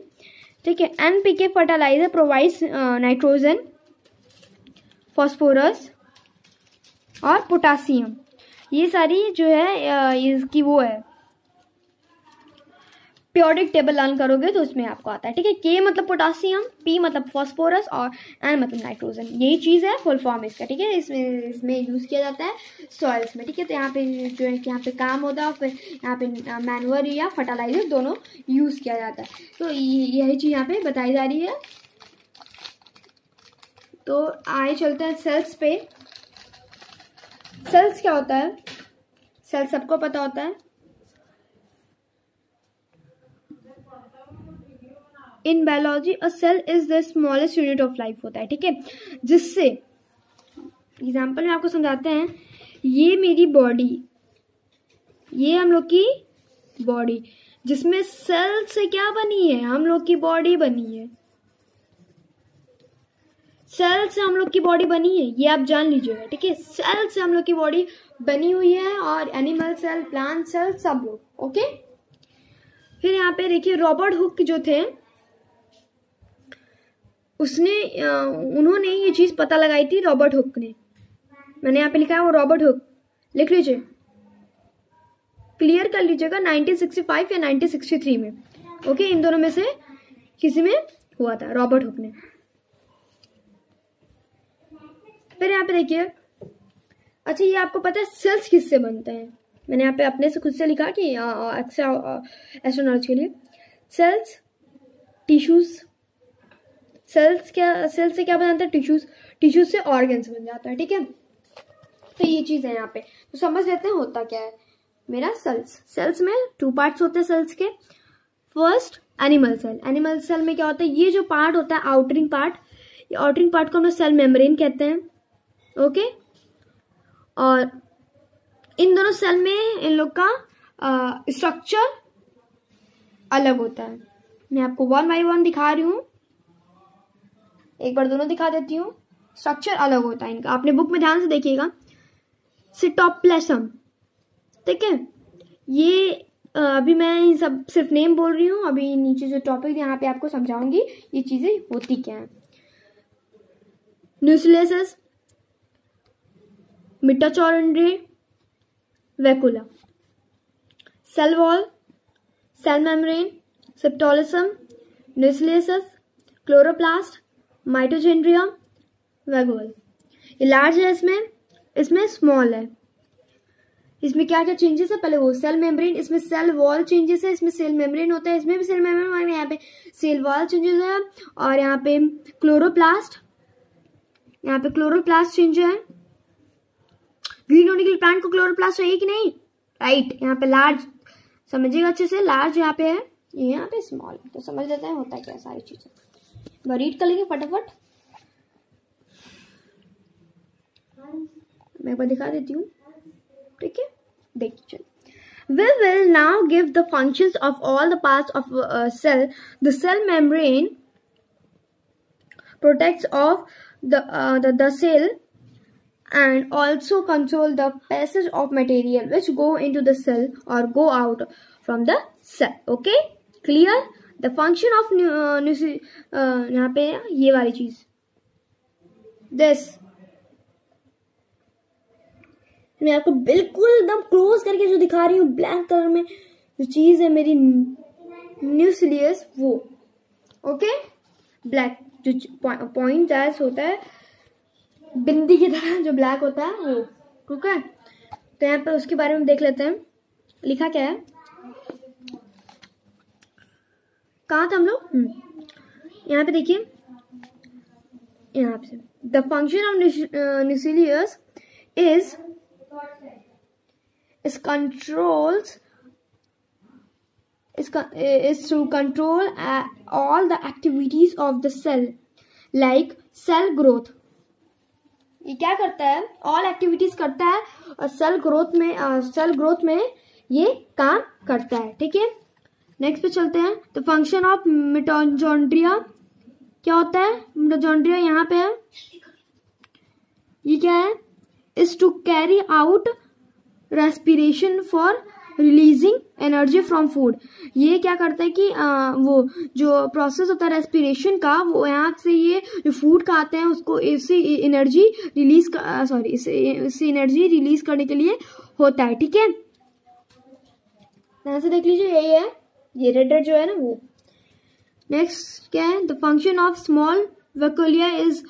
ठीक है। NPK fertiliser provides nitrogen, phosphorus और पोटासियम। ये सारी जो है इसकी वो है पीरियोडिक टेबल लर्न करोगे तो उसमें आपको आता है, ठीक है। के मतलब पोटासियम, पी मतलब फास्फोरस और एन मतलब नाइट्रोजन। यही चीज़ है फुल फॉर्म इसका, ठीक है। इसमें यूज़ किया जाता है सॉइल्स में, ठीक है। तो यहाँ पे जो है यहाँ पे काम होता है, फिर यहाँ पे मैन्योर या फर्टिलाइजर दोनों यूज़ किया जाता है। तो यही चीज़ यहाँ पे बताई जा रही है। तो आगे चलते हैं सेल्स पे। सेल्स क्या होता है? सेल्स सबको पता होता है। In biology a cell is the smallest unit of life होता है, ठीक है। जिससे एग्जाम्पल में आपको समझाते हैं, ये मेरी बॉडी, ये हम लोग की बॉडी, जिसमें सेल से क्या बनी है? हम लोग की बॉडी बनी है। सेल से हम लोग की बॉडी बनी है, ये आप जान लीजिएगा, ठीक है। सेल से हम लोग की बॉडी बनी हुई है, और एनिमल सेल, प्लांट सेल, सब लोग, ओके। फिर यहाँ पे देखिए रॉबर्ट हुक जो थे, उन्होंने ये चीज पता लगाई थी, रॉबर्ट हुक ने। मैंने यहाँ पे लिखा है वो रॉबर्ट हुक, लिख लीजिए, क्लियर कर लीजिएगा। 1965 या 1963 में, ओके। इन दोनों में से किसी में हुआ था, रॉबर्ट हुक ने। फिर यहाँ पे देखिए, अच्छा ये आपको पता है सेल्स किससे बनते हैं? मैंने यहाँ पे अपने से खुद से लिखा कि एक्स्ट्रा नॉलेज के लिए। Sales, tissues. सेल से क्या बनाता है? टिश्यूज से ऑर्गन्स बन जाता है, ठीक है। तो ये चीज है यहाँ पे, तो समझ लेते हैं होता क्या है मेरा सेल्स में 2 पार्ट्स होते हैं सेल्स के। First animal cell. Animal cell में क्या होता है? ये जो पार्ट होता है आउटरिंग पार्ट, ये आउटरिंग पार्ट को हम लोग सेल मेम्ब्रेन कहते हैं, ओके। और इन दोनों सेल में इन लोग का स्ट्रक्चर अलग होता है। मैं आपको 1 बाय 1 दिखा रही हूँ, एक बार दोनों दिखा देती हूँ। स्ट्रक्चर अलग होता है इनका, आपने बुक में ध्यान से देखिएगा। सिटोप्लाज्म, ठीक है। ये अभी मैं सब सिर्फ नेम बोल रही हूँ, अभी नीचे जो टॉपिक यहाँ पे आपको समझाऊंगी ये चीजें होती क्या है। Nucleus, mitochondria, vacuole, cell wall, cell membrane, cytoplasm, nucleus, chloroplast, mitochondria, vacuole. ये लार्ज है, इसमें स्मॉल है। इसमें क्या क्या चेंजेस है? पहले वो सेल मेम्ब्रेन, इसमें सेल वॉल चेंजेस है, इसमें सेल मेम्ब्रेन होता है, इसमें भी सेल मेम्ब्रेन, यहाँ पे सेल वॉल चेंजेस है। और यहाँ पे क्लोरोप्लास्ट, यहाँ पे क्लोरोप्लास्ट चेंज है। ग्रीन होने के लिए प्लांट को क्लोरोप्लास्ट चाहिए कि नहीं? राइट। यहाँ पे लार्ज, समझिएगा अच्छे से, लार्ज यहाँ पे है, यहाँ पे स्मॉल। तो समझ लेते हैं होता क्या सारी चीजें। रीड कर लेंगे फटाफट, मैं एक बार दिखा देती हूँ, ठीक है। देखिए, we will now give the functions of all the parts of a cell. The cell membrane protects of the cell and also control the passage of material which go into the cell or go out from the cell. Okay, clear? The function of यहाँ पे ये वाली चीज, this मैं आपको बिल्कुल एकदम close करके जो दिखा रही हूँ, ब्लैक कलर में जो चीज है मेरी न्यूक्लियस, वो, ओके। ब्लैक जो पॉइंट जैसा होता है, बिंदी की तरह जो ब्लैक होता है वो, ठीक है। तो यहाँ पे उसके बारे में देख लेते हैं, लिखा क्या है, कहाँ था हम लोग? यहाँ पे देखिए, यहाँ पे the function of nucleus is to control all the activities of the cell, like cell growth, ये क्या करता है, ऑल एक्टिविटीज करता है और सेल ग्रोथ में ये काम करता है। ठीक है, नेक्स्ट पे चलते हैं। तो फंक्शन ऑफ मिटोचॉन्ड्रिया क्या होता है, मिटोचॉन्ड्रिया यहाँ पे है, ये क्या है, is to carry out respiration for releasing energy from food. ये क्या करता है कि वो जो प्रोसेस होता है रेस्पिरेशन का, वो यहाँ से ये जो फूड खाते हैं उसको इससे एनर्जी रिलीज करने के लिए होता है। ठीक है, यहाँ से देख लीजिए, यही है, ये रेड जो है ना वो। नेक्स्ट क्या है, the function of small vacuole is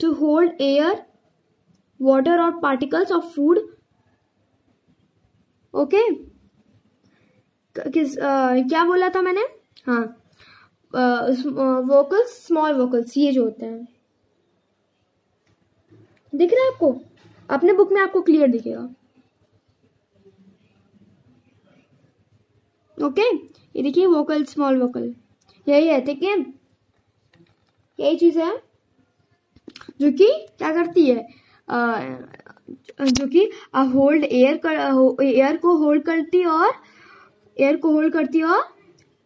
to hold air, water और पार्टिकल्स ऑफ फूड। ओके, क्या बोला था मैंने, हाँ, वोकल्स, स्मॉल वोकल्स, ये जो होते हैं, दिख रहा है आपको, अपने बुक में आपको क्लियर दिखेगा। ओके, ये देखिए वोकल, स्मॉल वोकल, यही है। ठीक है, यही चीज है जो कि क्या करती है, जो कि होल्ड एयर को होल्ड करती और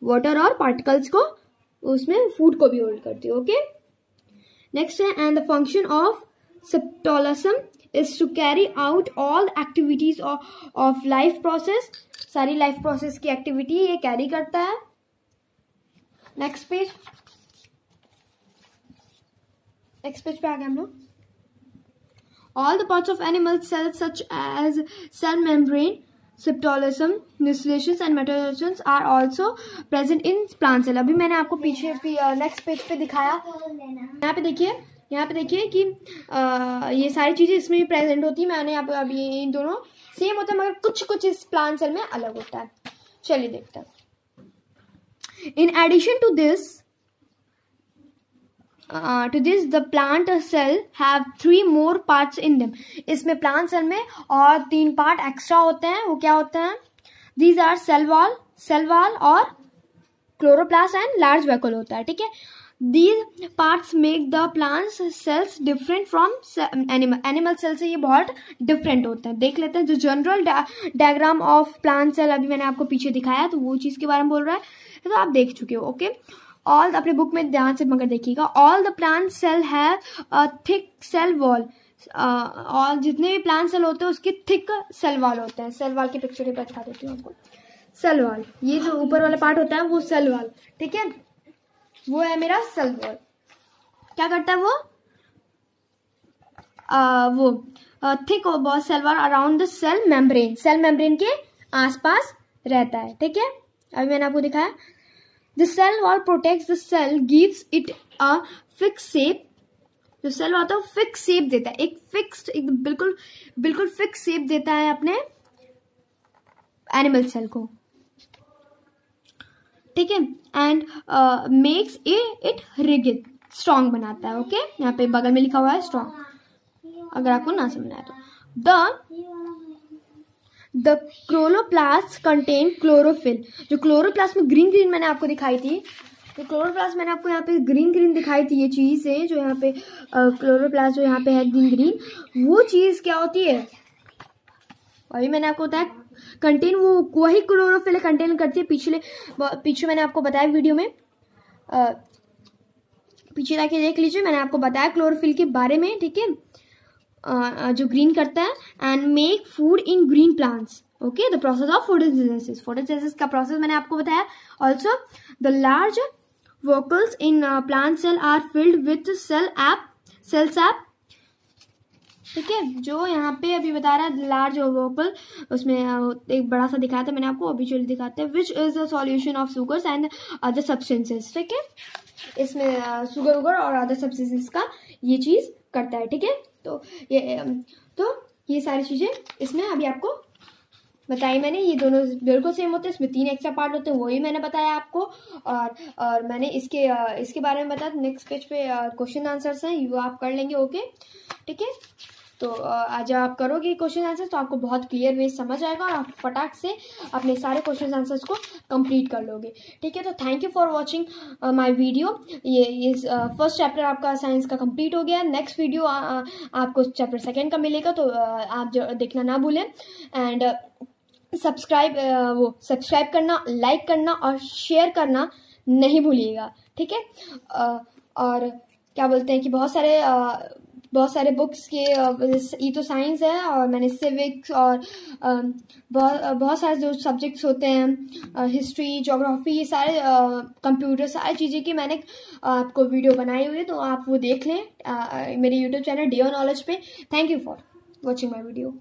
वाटर और पार्टिकल्स को, उसमें फूड को भी होल्ड करती है। ओके, नेक्स्ट है, and the function of cytoplasm is to carry out all activities of life process. सारी लाइफ प्रोसेस की एक्टिविटी ये कैरी करता है। नेक्स्ट पेज पे आ गए हम लोग। All the parts of animal cells such as cell membrane, cytoplasm, nucleations and mitochondria are also present in plant cell। अभी मैंने आपको पीछे नेक्स्ट पेज पे दिखाया, यहाँ पे देखिए कि ये सारी चीजें इसमें भी प्रेजेंट होती है। मैंने यहाँ पे अभी इन दोनों सेम होता है, मगर कुछ इस प्लांट सेल में अलग होता है। चलिए देखते हैं। In addition to this the plant cell have 3 more parts in them। इसमें प्लांट सेल में और 3 पार्ट एक्स्ट्रा होते हैं। वो क्या होते हैं, these are सेल वॉल और क्लोरोप्लास्ट एंड लार्ज वैक्यूल होता है। ठीक है, these parts make the plant cells different from animal cell से ये बहुत डिफरेंट होता है। देख लेते हैं, जो general diagram of plant cell अभी मैंने आपको पीछे दिखाया, तो वो चीज के बारे में बोल रहा है, तो आप देख चुके हो। ओके, ऑल अपने बुक में ध्यान से मगर देखिएगा, all the plant cell have a thick cell wall. और जितने भी प्लांट सेल होते हैं उसके थिक सेल वॉल होते हैं। सेल वॉल की पिक्चर पे दिखा देती हूँ आपको। सेल वॉल, ये जो ऊपर वाला पार्ट होता है वो सेल वॉल। ठीक है, वो है मेरा सेल वॉल। क्या करता है वो thick cell wall around the cell membrane के आसपास रहता है। ठीक है, अभी मैंने आपको दिखाया। The cell wall protects the cell, gives it a fixed shape। जो सेल होता है वो फिक्स शेप देता है, एक फिक्स्ड, एक बिल्कुल फिक्स शेप देता है अपने एनिमल सेल को। ठीक है, and makes it rigid, strong बनाता है। ओके, यहाँ पे बगल में लिखा हुआ है स्ट्रॉन्ग, अगर आपको ना समझना है तो। The chloroplast contain chlorophyll. जो क्लोरोप्लास्ट में ग्रीन मैंने आपको दिखाई थी, तो क्लोरोप्लास्ट मैंने आपको यहाँ पे ग्रीन दिखाई थी, ये चीज है जो यहाँ पे क्लोरोप्लास्ट जो यहाँ पे है ग्रीन, वो चीज क्या होती है, वही मैंने आपको बताया, कंटेन, वो वही क्लोरोफिल कंटेन करती है। पीछे मैंने आपको बताया वीडियो में, पीछे जाके देख लीजिए, मैंने आपको बताया क्लोरोफिल के बारे में। ठीक है, जो ग्रीन करता है, and make food in green plants. Okay, the process of photosynthesis का प्रोसेस मैंने आपको बताया। Also the large vocals in plant cell are filled with cell sap. ठीक है, जो यहाँ पे अभी बता रहा है लार्ज वोकल, उसमें एक बड़ा सा दिखाया था मैंने आपको, अभी जो दिखाते हैं, which is the solution of sugars and other substances. ठीक है, इसमें शुगर और अदर सब्सटेंसेस का ये चीज करता है। ठीक है, तो ये सारी चीजें इसमें अभी आपको बताई मैंने। ये दोनों बिल्कुल सेम होते हैं, इसमें 3 एक्स्ट्रा पार्ट होते हैं, वही मैंने बताया आपको। और मैंने इसके बारे में बताया। नेक्स्ट पेज पे क्वेश्चन आंसर्स हैं, वो आप कर लेंगे। ओके, ठीक है, तो आज आप करोगे क्वेश्चन आंसर तो आपको बहुत क्लियर वे समझ आएगा और आप फटाक से अपने सारे क्वेश्चन आंसर्स को कंप्लीट कर लोगे। ठीक है, तो thank you for watching my video. ये फर्स्ट चैप्टर आपका साइंस का कंप्लीट हो गया। नेक्स्ट वीडियो आपको चैप्टर सेकेंड का मिलेगा, तो आप जो देखना ना भूलें। एंड सब्सक्राइब करना, लाइक करना और शेयर करना नहीं भूलिएगा। ठीक है, और क्या बोलते हैं कि बहुत सारे बुक्स के ये तो साइंस है, और मैंने सिविक्स और बहुत सारे जो सब्जेक्ट्स होते हैं, हिस्ट्री, ज्योग्राफी, ये सारे कंप्यूटर, सारी चीज़ें की मैंने आपको वीडियो बनाई हुई है, तो आप वो देख लें मेरे यूट्यूब चैनल डियो नॉलेज पे। Thank you for watching my video.